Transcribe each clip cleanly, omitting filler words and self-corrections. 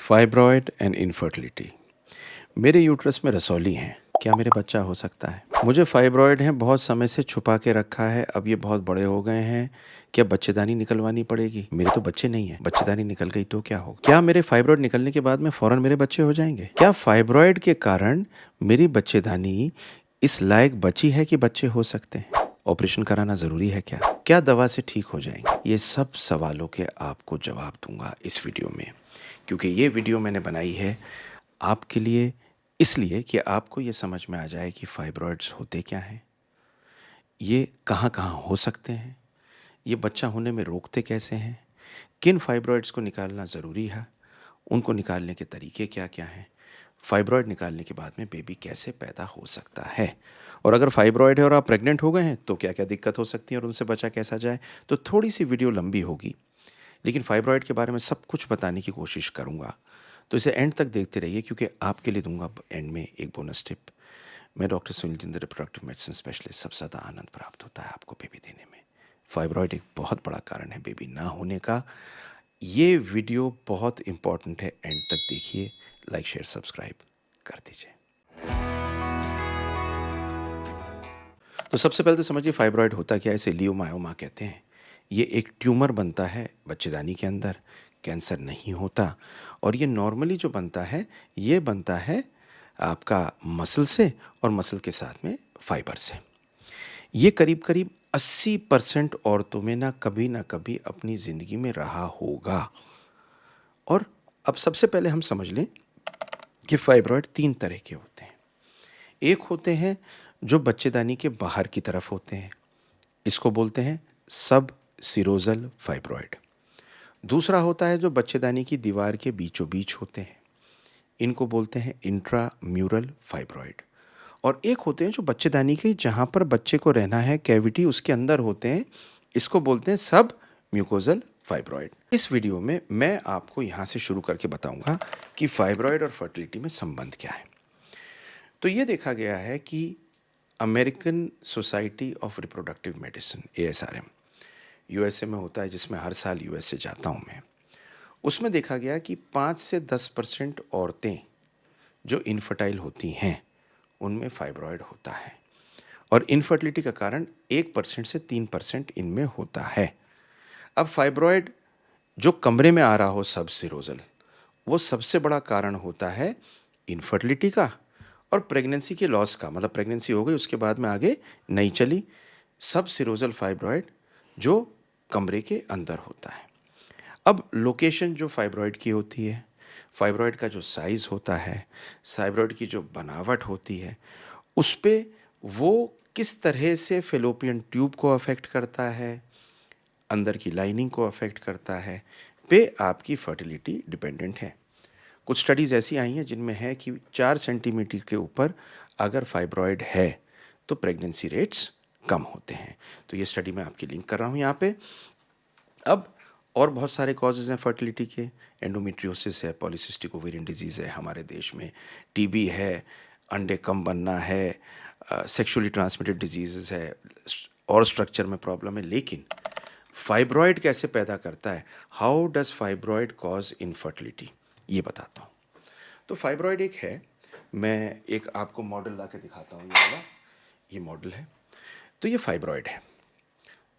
Fibroid and infertility. मेरे uterus में रसौली हैं, क्या मेरे बच्चा हो सकता है? मुझे फाइब्रॉयड हैं, बहुत समय से छुपा के रखा है, अब ये बहुत बड़े हो गए हैं, क्या बच्चेदानी निकलवानी पड़ेगी? मेरे तो बच्चे नहीं है, बच्चेदानी निकल गई तो क्या होगा? क्या मेरे फाइब्रॉयड निकलने के बाद में फौरन मेरे बच्चे हो जाएंगे? क्या फाइब्रॉयड के कारण मेरी बच्चेदानी इस लायक बची है कि बच्चे हो सकते हैं? ऑपरेशन कराना ज़रूरी है क्या? क्या दवा से ठीक हो जाएंगे? ये सब सवालों के आपको जवाब दूंगा इस वीडियो में, क्योंकि ये वीडियो मैंने बनाई है आपके लिए, इसलिए कि आपको ये समझ में आ जाए कि फाइब्रॉयड्स होते क्या हैं, ये कहाँ कहाँ हो सकते हैं, ये बच्चा होने में रोकते कैसे हैं, किन फाइब्रॉयड्स को निकालना ज़रूरी है, उनको निकालने के तरीके क्या क्या हैं, फाइब्रॉयड निकालने के बाद में बेबी कैसे पैदा हो सकता है, और अगर फाइब्रॉयड है और आप प्रेग्नेंट हो गए हैं तो क्या क्या दिक्कत हो सकती है और उनसे बचा कैसा जाए। तो थोड़ी सी वीडियो लंबी होगी, लेकिन फाइब्रॉयड के बारे में सब कुछ बताने की कोशिश करूँगा, तो इसे एंड तक देखते रहिए, क्योंकि आपके लिए दूंगा एंड में एक बोनस टिप। मैं doctor Sunil Jindal, reproductive medicine specialist. सबसे ज़्यादा आनंद प्राप्त होता है आपको बेबी देने में। फाइब्रॉयड एक बहुत बड़ा कारण है बेबी ना होने का। ये वीडियो बहुत इंपॉर्टेंट है, एंड तक देखिए, लाइक शेयर सब्सक्राइब कर दीजिए। तो सबसे पहले तो समझिए फाइब्रॉयड होता क्या है। इसे लियोमायोमा कहते हैं। ये एक ट्यूमर बनता है बच्चेदानी के अंदर, कैंसर नहीं होता। और ये नॉर्मली जो बनता है, ये बनता है आपका मसल से, और मसल के साथ में फाइबर से। ये करीब करीब 80% औरतों में ना कभी अपनी ज़िंदगी में रहा होगा। और अब सबसे पहले हम समझ लें कि फाइब्रॉयड 3 तरह के होते हैं। एक होते हैं जो बच्चेदानी के बाहर की तरफ होते हैं, इसको बोलते हैं सब सिरोजल फाइब्रॉयड। दूसरा होता है जो बच्चेदानी की दीवार के बीचों बीच होते हैं, इनको बोलते हैं इंट्राम्यूरल फाइब्रॉयड। और एक होते हैं जो बच्चेदानी के जहाँ पर बच्चे को रहना है, कैविटी उसके अंदर होते हैं, इसको बोलते हैं सब म्यूकोजल फाइब्रॉयड। इस वीडियो में मैं आपको यहाँ से शुरू करके बताऊंगा कि फाइब्रॉयड और फर्टिलिटी में संबंध क्या है। तो ये देखा गया है कि American society of reproductive medicine, ASRM, USA में होता है, जिसमें हर साल यूएसए जाता हूँ मैं। उसमें देखा गया कि 5 से 10% औरतें जो इनफर्टाइल होती हैं उनमें फाइब्रॉयड होता है, और इनफर्टिलिटी का कारण 1% से 3% इनमें होता है। अब फाइब्रॉयड जो कमरे में आ रहा हो सब सिरोजल, वो सबसे बड़ा कारण होता है इनफर्टिलिटी का और प्रेगनेंसी के लॉस का। मतलब प्रेगनेंसी हो गई, उसके बाद में आगे नहीं चली, सब सिरोजल फाइब्रॉयड जो कमरे के अंदर होता है। अब लोकेशन जो फाइब्रॉयड की होती है, फाइब्रॉयड का जो साइज़ होता है, फाइब्रॉयड की जो बनावट होती है, उस पे वो किस तरह से फेलोपियन ट्यूब को अफेक्ट करता है, अंदर की लाइनिंग को अफेक्ट करता है, पे आपकी फर्टिलिटी डिपेंडेंट है। कुछ स्टडीज़ ऐसी आई हैं जिनमें है कि 4 सेंटीमीटर के ऊपर अगर फाइब्रॉयड है तो प्रेगनेंसी रेट्स कम होते हैं। तो ये स्टडी मैं आपकी लिंक कर रहा हूँ यहाँ पे। अब और बहुत सारे कॉजेज़ हैं फर्टिलिटी के। एंडोमेट्रियोसिस है, पॉलीसिस्टिक ओवेरियन डिजीज़ है हमारे देश में, टीबी है, अंडे कम बनना है, सेक्सुअली ट्रांसमिटेड डिजीज़ है, और स्ट्रक्चर में प्रॉब्लम है। लेकिन फाइब्रॉयड कैसे पैदा करता है, how does fibroid cause infertility, ये बताता हूँ। तो फाइब्रॉयड एक है, मैं एक आपको मॉडल ला के दिखाता हूँ। ये वाला, ये मॉडल है। तो ये फाइब्रॉयड है।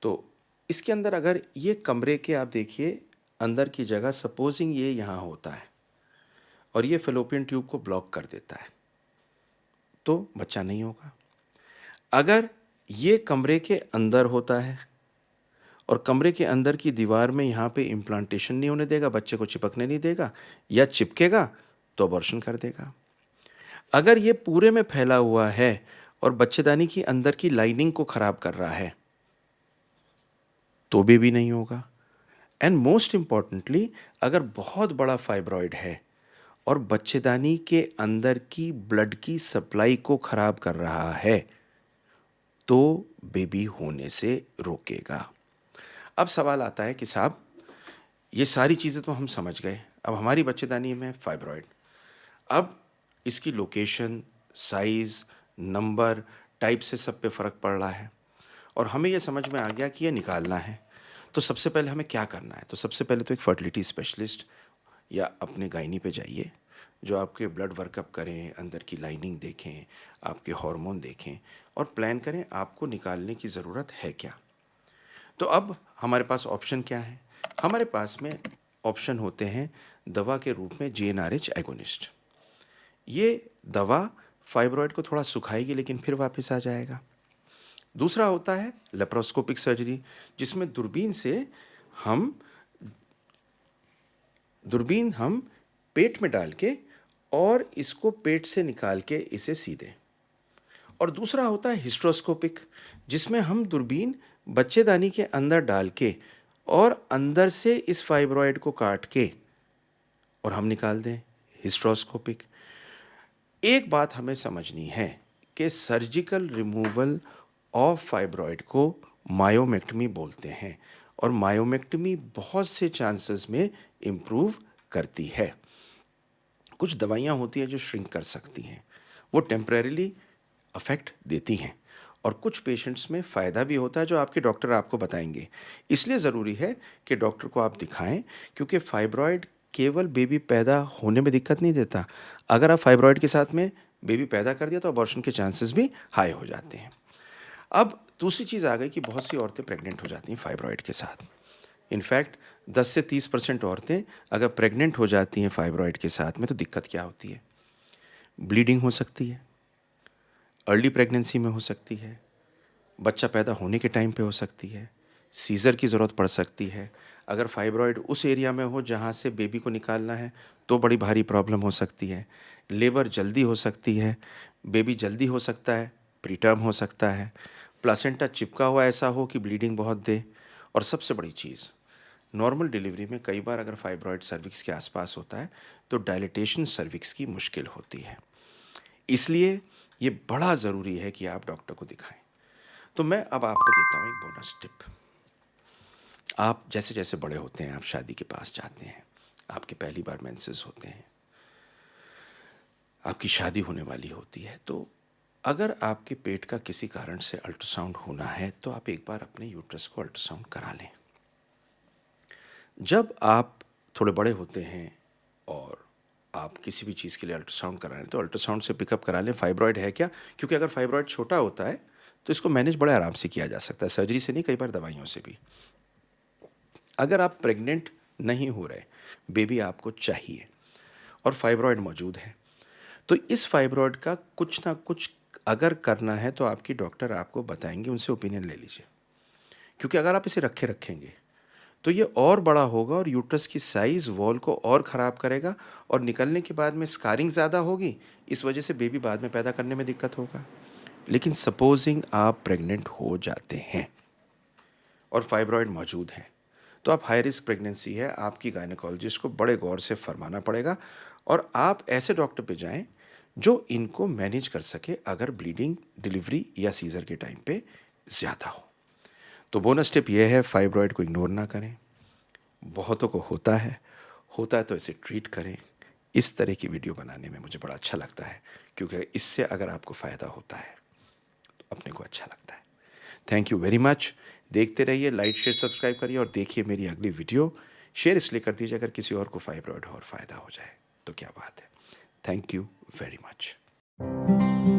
तो इसके अंदर अगर ये कमरे के आप देखिए अंदर की जगह, सपोजिंग ये यहाँ होता है और ये फेलोपियन ट्यूब को ब्लॉक कर देता है, तो बच्चा नहीं होगा। अगर ये कमरे के अंदर होता है और कमरे के अंदर की दीवार में यहाँ पे इम्प्लांटेशन नहीं होने देगा, बच्चे को चिपकने नहीं देगा, या चिपकेगा तो अबॉर्शन कर देगा। अगर ये पूरे में फैला हुआ है और बच्चेदानी की अंदर की लाइनिंग को खराब कर रहा है, तो बेबी नहीं होगा। एंड मोस्ट इम्पॉर्टेंटली, अगर बहुत बड़ा फाइब्रॉयड है और बच्चेदानी के अंदर की ब्लड की सप्लाई को खराब कर रहा है, तो बेबी होने से रोकेगा। अब सवाल आता है कि साहब, ये सारी चीज़ें तो हम समझ गए, अब हमारी बच्चेदानी में फाइब्रॉयड, अब इसकी लोकेशन, साइज़, नंबर, टाइप से सब पे फ़र्क पड़ रहा है, और हमें ये समझ में आ गया कि ये निकालना है। तो सबसे पहले हमें क्या करना है? तो सबसे पहले तो एक फर्टिलिटी स्पेशलिस्ट या अपने गायनी पे जाइए, जो आपके ब्लड वर्कअप करें, अंदर की लाइनिंग देखें, आपके हार्मोन देखें और प्लान करें आपको निकालने की ज़रूरत है क्या। तो अब हमारे पास ऑप्शन क्या है? हमारे पास में ऑप्शन होते हैं दवा के रूप में जीएनआरएच एगोनिस्ट। ये दवा फाइब्रॉयड को थोड़ा सुखाएगी लेकिन फिर वापस आ जाएगा। दूसरा होता है लेप्रोस्कोपिक सर्जरी, जिसमें हम दूरबीन हम पेट में डाल के और इसको पेट से निकाल के इसे सी दें। और दूसरा होता है हिस्ट्रोस्कोपिक, जिसमें हम दूरबीन बच्चेदानी के अंदर डाल के और अंदर से इस फाइब्रॉयड को काट के और हम निकाल दें, हिस्ट्रोस्कोपिक। एक बात हमें समझनी है कि सर्जिकल रिमूवल ऑफ फाइब्रॉयड को मायोमेक्टमी बोलते हैं और मायोमेक्टमी बहुत से चांसेस में इम्प्रूव करती है। कुछ दवाइयाँ होती हैं जो श्रिंक कर सकती हैं, वो टेम्परेरीली अफेक्ट देती हैं और कुछ पेशेंट्स में फ़ायदा भी होता है जो आपके डॉक्टर आपको बताएंगे। इसलिए ज़रूरी है कि डॉक्टर को आप दिखाएं, क्योंकि फाइब्रॉयड केवल बेबी पैदा होने में दिक्कत नहीं देता। अगर आप फाइब्रॉयड के साथ में बेबी पैदा कर दिया तो अबॉर्शन के चांसेस भी हाई हो जाते हैं। अब दूसरी चीज़ आ गई कि बहुत सी औरतें प्रेग्नेंट हो जाती हैं फाइब्रॉयड के साथ। इनफैक्ट 10 से 30% औरतें अगर प्रेग्नेंट हो जाती हैं फाइब्रॉयड के साथ में तो दिक्कत क्या होती है? ब्लीडिंग हो सकती है, अर्ली प्रेगनेंसी में हो सकती है, बच्चा पैदा होने के टाइम पे हो सकती है, सीज़र की ज़रूरत पड़ सकती है। अगर फाइब्रॉयड उस एरिया में हो जहाँ से बेबी को निकालना है तो बड़ी भारी प्रॉब्लम हो सकती है। लेबर जल्दी हो सकती है, बेबी जल्दी हो सकता है, प्रीटर्म हो सकता है, प्लासेंटा चिपका हुआ ऐसा हो कि ब्लीडिंग बहुत दे। और सबसे बड़ी चीज़, नॉर्मल डिलीवरी में कई बार अगर फाइब्रॉयड सर्विक्स के आसपास होता है तो डायलिटेशन सर्विक्स की मुश्किल होती है। इसलिए ये बड़ा ज़रूरी है कि आप डॉक्टर को दिखाएं। तो मैं अब आपको देता हूँ एक बोनस टिप। आप जैसे जैसे बड़े होते हैं, आप शादी के पास जाते हैं, आपके पहली बार मेंसेस होते हैं, आपकी शादी होने वाली होती है, तो अगर आपके पेट का किसी कारण से अल्ट्रासाउंड होना है तो आप एक बार अपने यूट्रस को अल्ट्रासाउंड करा लें। जब आप थोड़े बड़े होते हैं और आप किसी भी चीज़ के लिए अल्ट्रासाउंड करा रहे हैं तो अल्ट्रासाउंड से पिकअप करा लें फाइब्रॉयड है क्या, क्योंकि अगर फाइब्रॉयड छोटा होता है तो इसको मैनेज बड़े आराम से किया जा सकता है, सर्जरी से नहीं, कई बार दवाइयों से भी। अगर आप प्रेग्नेंट नहीं हो रहे, बेबी आपको चाहिए और फाइब्रॉयड मौजूद है, तो इस फाइब्रॉयड का कुछ ना कुछ अगर करना है तो आपकी डॉक्टर आपको बताएंगे, उनसे ओपिनियन ले लीजिए। क्योंकि अगर आप इसे रखेंगे तो ये और बड़ा होगा और यूट्रस की साइज़ वॉल को और ख़राब करेगा और निकलने के बाद में स्कारिंग ज़्यादा होगी, इस वजह से बेबी बाद में पैदा करने में दिक्कत होगा। लेकिन सपोजिंग आप प्रेग्नेंट हो जाते हैं और फाइब्रॉयड मौजूद है तो आप हाई रिस्क प्रेगनेंसी है, आपकी गायनेकोलॉजिस्ट को बड़े गौर से फरमाना पड़ेगा और आप ऐसे डॉक्टर पे जाएं जो इनको मैनेज कर सके अगर ब्लीडिंग डिलीवरी या सीज़र के टाइम पे ज़्यादा हो। तो बोनस टिप ये है, फाइब्रॉयड को इग्नोर ना करें। बहुतों को होता है तो इसे ट्रीट करें। इस तरह की वीडियो बनाने में मुझे बड़ा अच्छा लगता है, क्योंकि इससे अगर आपको फ़ायदा होता है तो अपने को अच्छा लगता है। Thank you very much. देखते रहिए, लाइक शेयर सब्सक्राइब करिए और देखिए मेरी अगली वीडियो। शेयर इसलिए कर दीजिए अगर किसी और को फाइब्रॉयड और फ़ायदा हो जाए तो क्या बात है। Thank you very much.